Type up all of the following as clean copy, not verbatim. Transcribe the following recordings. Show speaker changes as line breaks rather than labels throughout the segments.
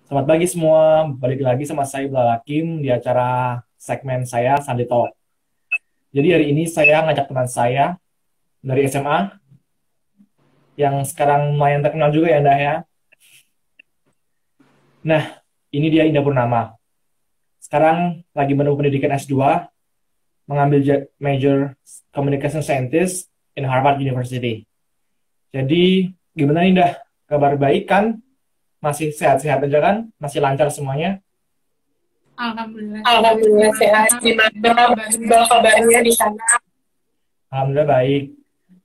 Selamat pagi semua, balik lagi sama saya Ibrahim Hakim di acara segmen saya Sunday Talk. Jadi hari ini saya ngajak teman saya dari SMA yang sekarang lumayan terkenal juga ya Anda ya. Nah, ini dia Indah Purnama. Sekarang lagi menempuh pendidikan S2, mengambil major Communication Scientist in Harvard University. Jadi gimana nih Indah? Kabar baik kan? Masih sehat-sehat aja kan? Masih lancar semuanya?
Alhamdulillah sehat.
Alhamdulillah sehat.
Gimana kabarnya?
Kabarnya di sana? Alhamdulillah baik.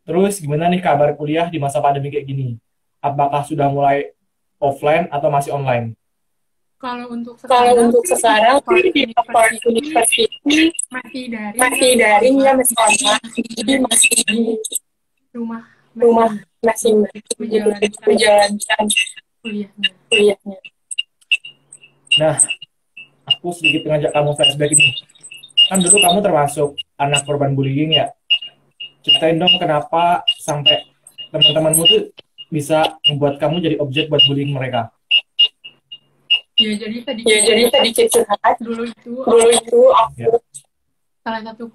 Terus gimana nih kabar kuliah di masa pandemi kayak gini? Apakah sudah mulai offline atau masih online?
Kalau untuk
Kalau
sekarang
untuk
sih di
sekarang
Harvard
sih di Oxford
University
University
masih daring ya,
masih
masih
daring ya
online.
masih online, jadi masih di
Rumah
rumah
masih
masih
menjalankan
menjalankan
kuliahnya.
kuliahnya. Nah, aku sedikit ngajak kamu flashback ini. Kan dulu kamu termasuk anak korban bullying ya. Ceritain dong kenapa sampai teman-temanmu tuh bisa membuat kamu jadi objek buat bullying mereka.
Ya jadi
Ya, jadi sedikit curhat.
dulu itu
Ya,
aku salah satu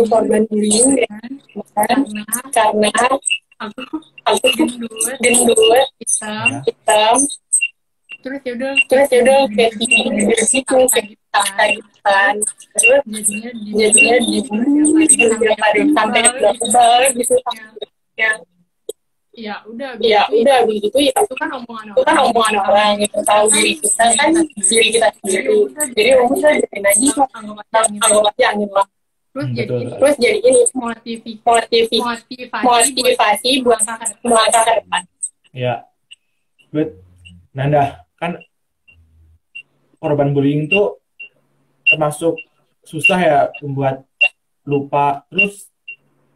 korban bullying ya,
kan,
kan?
karena
Karena
aku
aku
gendut,
gendut,
hitam,
ya, hitam,
terus ya udah
terus ya udah kayak
gitu,
gitu, sakit gitu kan. Terus jadinya di setiap hari sampai kebal gitu. Ya,
ya udah
ya udah begitu ya.
itu kan omongan
Itu kan omongan orang gitu, tahu diri kita kan diri kita sendiri. Jadi udah jadiin aja anggap aja angin lah. Terus jadi ini motivasi buat melangkah ke depan. Ya, good. Nanda, kan korban bullying itu termasuk susah ya membuat lupa. Terus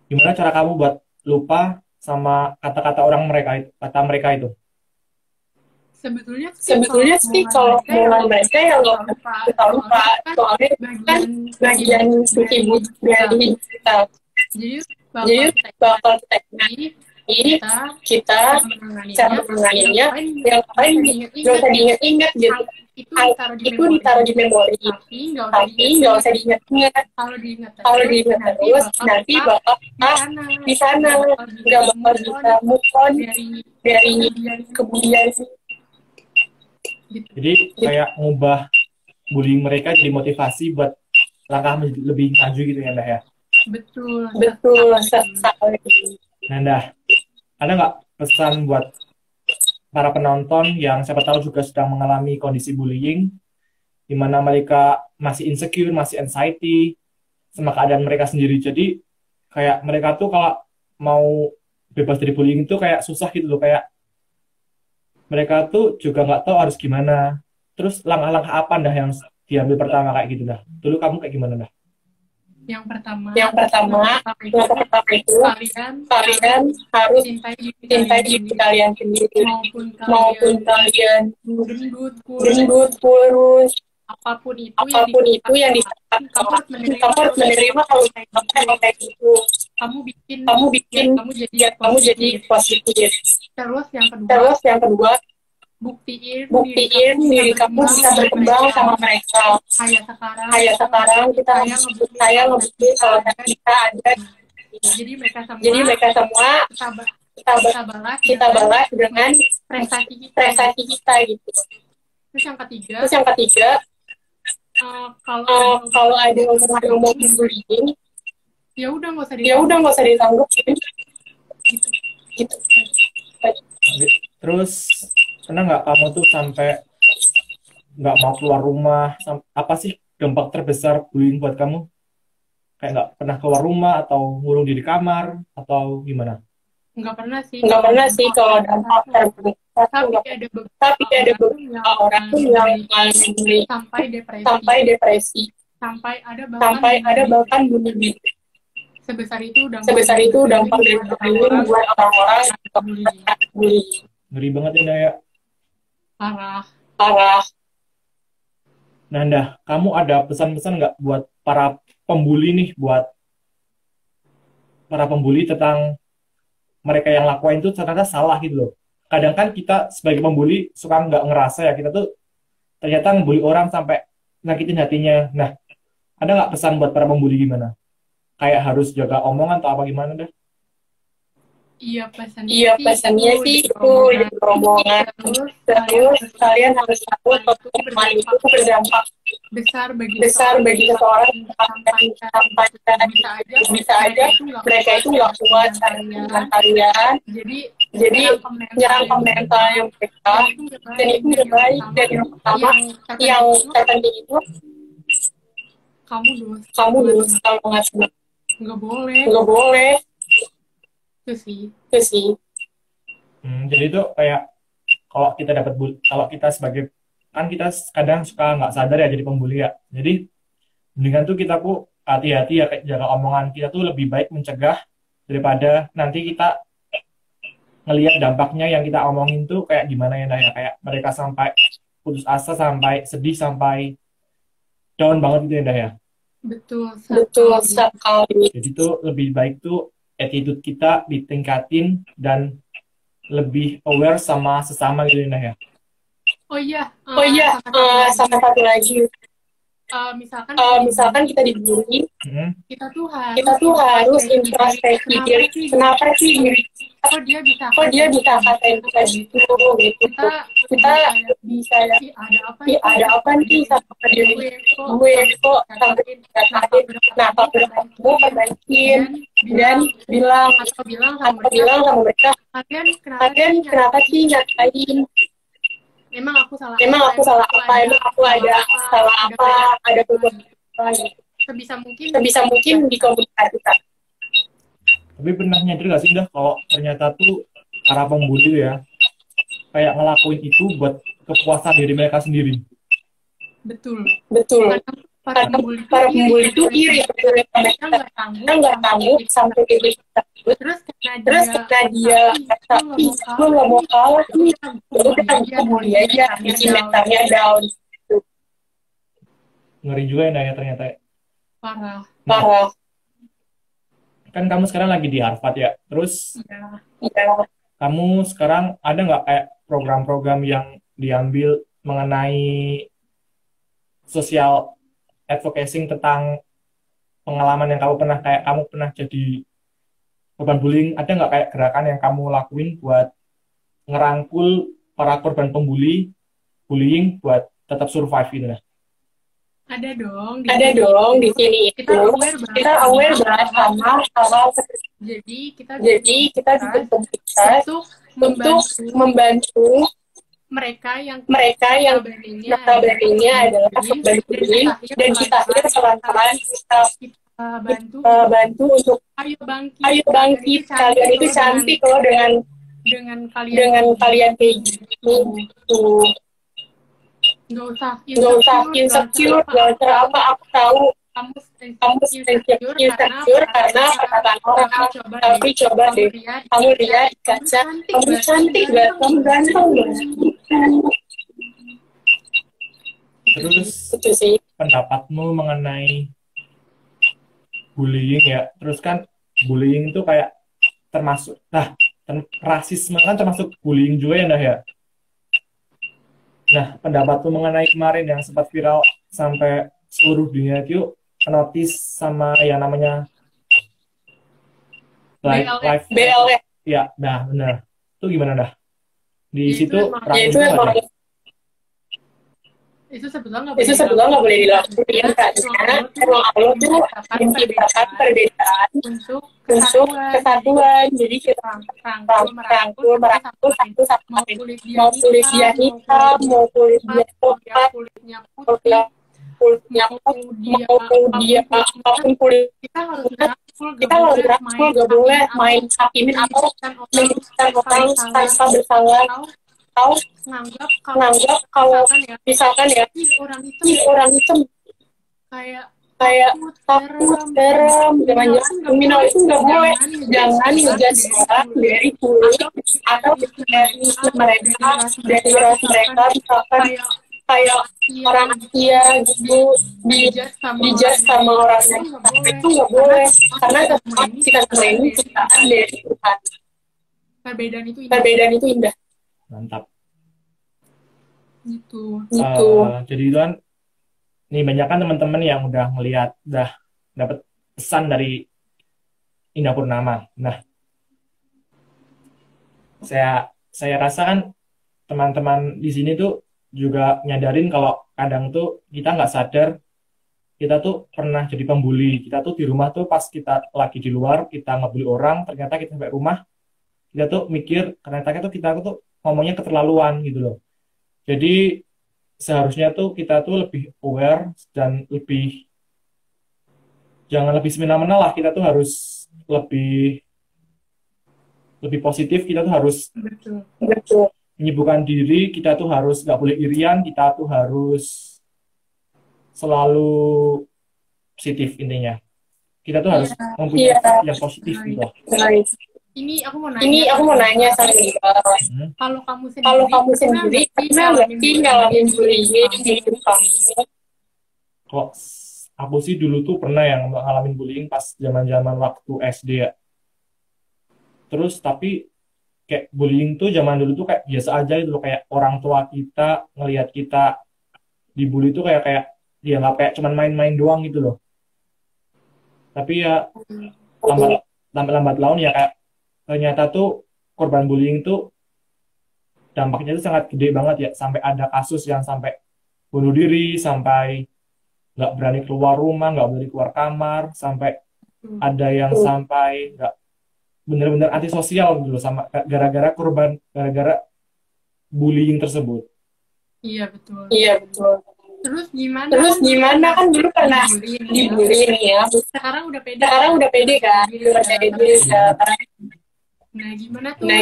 gimana cara kamu buat lupa sama kata-kata kata mereka itu? Sebetulnya sih kalau mulai mereka yang nggak kita lupa, soalnya kan bagian suci dari hidup kita. Jadi bakal kita ini kita cara menanganinya yang lain nggak usah diingat-ingat gitu. Itu ditaruh di memori, tapi nggak usah diingat-ingat. Kalau diingat terus nanti bakal di sana nggak bakal bisa move on dari kemudian. Jadi kayak ngubah bullying mereka jadi motivasi buat langkah lebih maju gitu ya Ndah ya. Betul sekali. Nanda, ada nggak pesan buat para penonton yang siapa tahu juga sedang mengalami kondisi bullying, di mana mereka masih insecure, masih anxiety sama keadaan mereka sendiri. Jadi kayak mereka tuh kalau mau bebas dari bullying itu kayak susah gitu loh, kayak mereka tuh juga nggak tahu harus gimana. Terus langkah-langkah apa dah yang diambil pertama kayak gitu dah. Dulu kamu kayak gimana dah?
Yang pertama
itu kalian harus cintai diri kalian sendiri, maupun kalian gendut, kurus,
apapun
itu yang dikatakan kamu harus menerima kalau kayak gitu. Kamu bikin kamu jadi positif. Terus yang kedua buktiin diri kamu bisa berkembang sama mereka. Kayak sekarang saya ngebuktiin kalau kita ada. Jadi mereka semua kita balas dengan prestasi kita gitu.
Terus yang
ketiga kalau ada omongan yang mau bullying,
ya udah
nggak usah ditanggapin gitu. Terus pernah nggak kamu tuh sampai nggak mau keluar rumah? Apa sih dampak terbesar bullying buat kamu? Kayak nggak pernah keluar rumah atau ngurung diri di kamar atau gimana?
Nggak
pernah sih kalau dampak terbesar. Tapi ada beberapa orang tuh yang mengalami sampai depresi,
sampai ada
bahkan bunuh diri.
sebesar itu
dampak dari bullying buat orang-orang yang bullying. Ngeri banget ya Naya. Parah. Nanda, kamu ada pesan-pesan nggak buat para pembuli nih, buat para pembuli tentang mereka yang lakuin itu ternyata salah gitu loh. Kadang kan kita sebagai pembuli suka nggak ngerasa ya, kita tuh ternyata ngebully orang sampai nyakitin hatinya. Nah, ada nggak pesan buat para pembuli gimana? Kayak harus jaga omongan atau apa gimana deh?
Iya, pesannya sih itu di rombongan. Terus kalian harus tahu bahwa teman itu berdampak besar bagi seseorang sampaikan. Bisa aja mereka itu nggak kuat dengan kalian. Jadi nyerang komentar yang mereka dan itu udah baik. Dan yang pertama yang terpenting itu kamu dulu kalau nggak senang nggak boleh. Itu sih.
Jadi itu kayak kalau kita sebagai kan kita kadang suka nggak sadar ya jadi pembuli ya. Jadi mendingan tuh kita tuh hati-hati ya kayak jaga omongan kita tuh lebih baik mencegah daripada nanti kita ngelihat dampaknya yang kita omongin tuh kayak gimana ya Nah ya kayak mereka sampai putus asa, sampai sedih, sampai down banget gitu ya Nah ya.
Betul sekali.
Jadi tuh lebih baik tuh attitude kita ditingkatin dan lebih aware sama sesama gitu Nah ya.
Oh iya,
sama satu lagi.
Misalkan
kita dibully,
kita tuh
harus introspeksi diri. Kenapa sih
kok
dia bisa katain kita gitu? Kita bisa ada apa nih sama diri gue kok sampai katain. Nah, kalau kamu perbaikin dan bilang sama mereka, kalian kenapa sih nyatain?
Emang aku salah
apa? Emang aku ada salah apa? Ada kekurangan apa? Sebisa mungkin dikomunikasikan.
Tapi pernah nyadar gak sih dah kalau ternyata tuh para pembuli ya kayak ngelakuin itu buat kepuasan diri mereka sendiri.
Betul.
Para pembuli itu iri. Mereka nggak tangguh sampai titik tersebut. Terus karena dia tapi gue nggak mau kalah nih, udah pembuli aja, bikin mentalnya down.
Ngeri juga ya ternyata.
Parah.
Kan kamu sekarang lagi di Harvard ya. Terus
Iya.
kamu sekarang ada nggak kayak program-program yang diambil mengenai social advocacy tentang pengalaman yang kamu pernah jadi korban bullying? Ada nggak kayak gerakan yang kamu lakuin buat ngerangkul para korban bullying buat tetap survive gitu nah?
Ada dong
di sini itu kita aware banget sama hal
jadi
kita bikin komunitas untuk membantu
mereka yang
notabene adalah korban bullying dan kita akhirnya pelan-pelan kita bantu untuk ayo bangkit kalian itu cantik loh dengan kalian kayak gitu.
Nggak
usah insecure, nggak usah apa, aku tahu kamu insecure karena perkataan orang, tapi coba deh kamu lihat di kaca, kamu cantik gak, kamu ganteng gak.
Terus
itu sih
pendapatmu mengenai bullying ya, terus kan bullying itu kayak termasuk rasisme kan termasuk bullying juga ya Nah ya. Nah, pendapatmu mengenai kemarin yang sempat viral sampai seluruh dunia itu notice sama yang namanya
BLE.
Ya, nah benar. Itu gimana dah? Di
Ya,
situ
itu emang
itu sebetulnya
nggak boleh dilakukan karena emang Allah tuh menciptakan perbedaan untuk kesatuan. Jadi kita merangkul satu sama lain. Mau kulit dia hitam, mau kulit dia coklat,
kulitnya
kulitnya mau dia apapun kulit. Kita harus rangkul, gak boleh main hakimin atau menyebutkan orang tanpa bersalah. Atau nganggap kalau misalkan ya orang hitam kayak takut, serem, jangan kriminal itu nggak boleh. Jangan ngejudge orang dari kulit atau dari mereka, dari ras mereka, misalkan kayak orang Asia gitu dijudge sama orang itu nggak boleh karena tetap kita ini ciptaan dari Tuhan. Perbedaan itu indah.
Mantap.
Gitu.
Jadi itu kan, nih banyak kan teman-teman yang udah ngelihat, udah dapat pesan dari Indah Purnama. Nah, saya rasa kan teman-teman di sini tuh juga nyadarin kalau kadang tuh kita nggak sadar kita tuh pernah jadi pembuli. Kita tuh di rumah tuh pas kita lagi di luar kita ngebully orang, ternyata kita sampai rumah kita tuh mikir ternyata kita tuh ngomongnya keterlaluan gitu loh. Jadi seharusnya tuh kita tuh lebih aware dan lebih, jangan lebih semena-mena lah, kita tuh harus lebih lebih positif, kita tuh harus
Betul.
menyibukkan diri, kita tuh harus nggak boleh irian, kita tuh harus selalu positif intinya. Kita tuh harus mempunyai yang positif gitu loh.
Baik. Ini aku mau nanya sama Mbak. Kalau kamu sendiri pernah nggak sih ngalamin bullying di hidup kamu?
Kok aku sih dulu tuh pernah yang ngalamin bullying pas zaman-zaman waktu SD ya. Terus tapi kayak bullying tuh zaman dulu tuh kayak biasa aja gitu loh, kayak orang tua kita ngelihat kita dibully tuh kayak dia nggak kayak cuman main-main doang gitu loh. Tapi ya lambat laun ya kayak ternyata tuh korban bullying tuh dampaknya tuh sangat gede banget ya, sampai ada kasus yang sampai bunuh diri, sampai nggak berani keluar rumah, nggak berani keluar kamar, sampai ada yang sampai nggak bener-bener antisosial gitu loh, sama gara-gara bullying tersebut.
Iya betul. Terus gimana kan dulu pernah dibully nih ya. Sekarang udah pede kan. Udah pede sekarang. Nah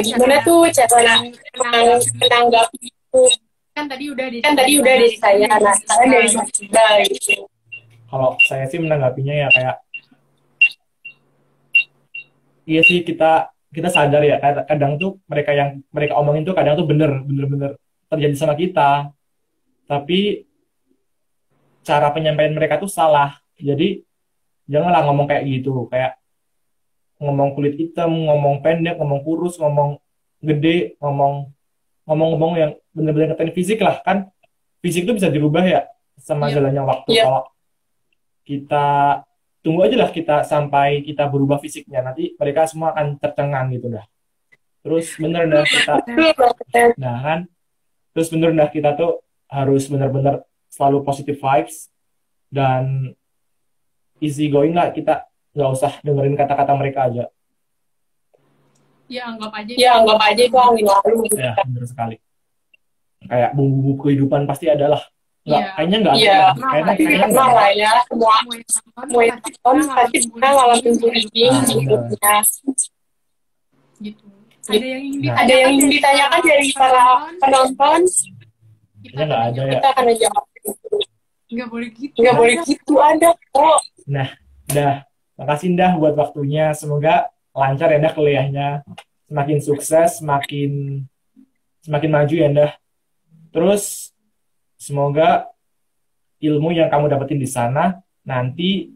gimana tuh cara menanggapi itu? Kan tadi udah dari saya. Nah sekarang dari Mbak gitu.
Kalau saya sih menanggapinya ya kayak, iya sih, kita sadar ya kadang tuh yang mereka omongin tuh kadang tuh bener-bener terjadi sama kita, tapi cara penyampaian mereka tuh salah. Jadi janganlah ngomong kayak gitu, kayak ngomong kulit hitam, ngomong pendek, ngomong kurus, ngomong gede, ngomong yang bener-bener ngetain fisik lah. Kan fisik tuh bisa dirubah ya sama jalannya waktu. Kalau kita tunggu aja lah kita sampai kita berubah fisiknya, nanti mereka semua akan tercengang gitu dah. Terus bener dah kita tuh harus bener-bener selalu positive vibes dan easy going lah, kita nggak usah dengerin kata-kata mereka aja.
Ya anggap aja itu angin lalu.
Ya bener sekali. Kayak bumbu kehidupan pasti ada lah. Kayaknya nggak ada.
Kayaknya nggak lah ya. Semua yang pasti pernah ngalamin bullying hidupnya. Gitu. Ada yang ingin ditanyakan dari para penonton?
Kayaknya nggak ada ya.
Kita akan menjawab. Nggak boleh gitu ada kok.
Nah, makasih Indah buat waktunya. Semoga lancar ya Indah kuliahnya. Semakin sukses, semakin maju ya Indah. Terus semoga ilmu yang kamu dapetin di sana nanti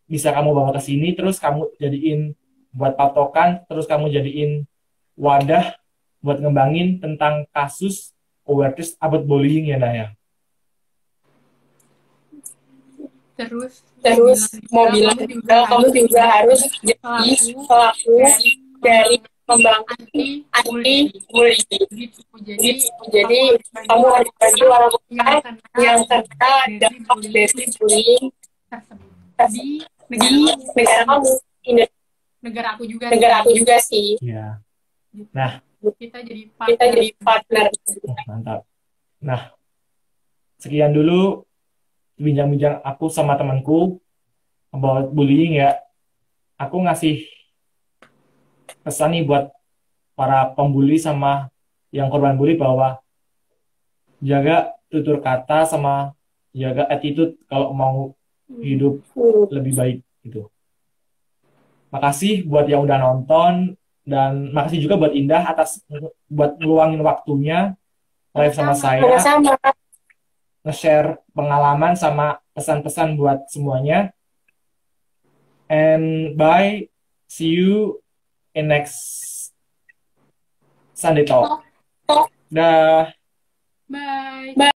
bisa kamu bawa ke sini, terus kamu jadiin buat patokan, terus kamu jadiin wadah buat ngembangin tentang kasus awareness about bullying ya Indah ya.
Terus mau bilang juga kamu juga harus jadi pelaku dari membangun anti bullying. Jadi kamu harus bagi orang yang terkena dampak dari bullying di negara kamu, negara aku juga sih.
Ya. Nah,
kita jadi partner.
Mantap. Nah, sekian dulu bincang-bincang aku sama temanku about bullying ya. Aku ngasih pesan nih buat para pembuli sama yang korban bully bahwa jaga tutur kata sama jaga attitude kalau mau hidup lebih baik gitu. Makasih buat yang udah nonton dan makasih juga buat Indah buat ngeluangin waktunya live sama saya. Nge-share pengalaman sama pesan-pesan buat semuanya. And bye. See you in next Sunday Talk. Dah.
Bye.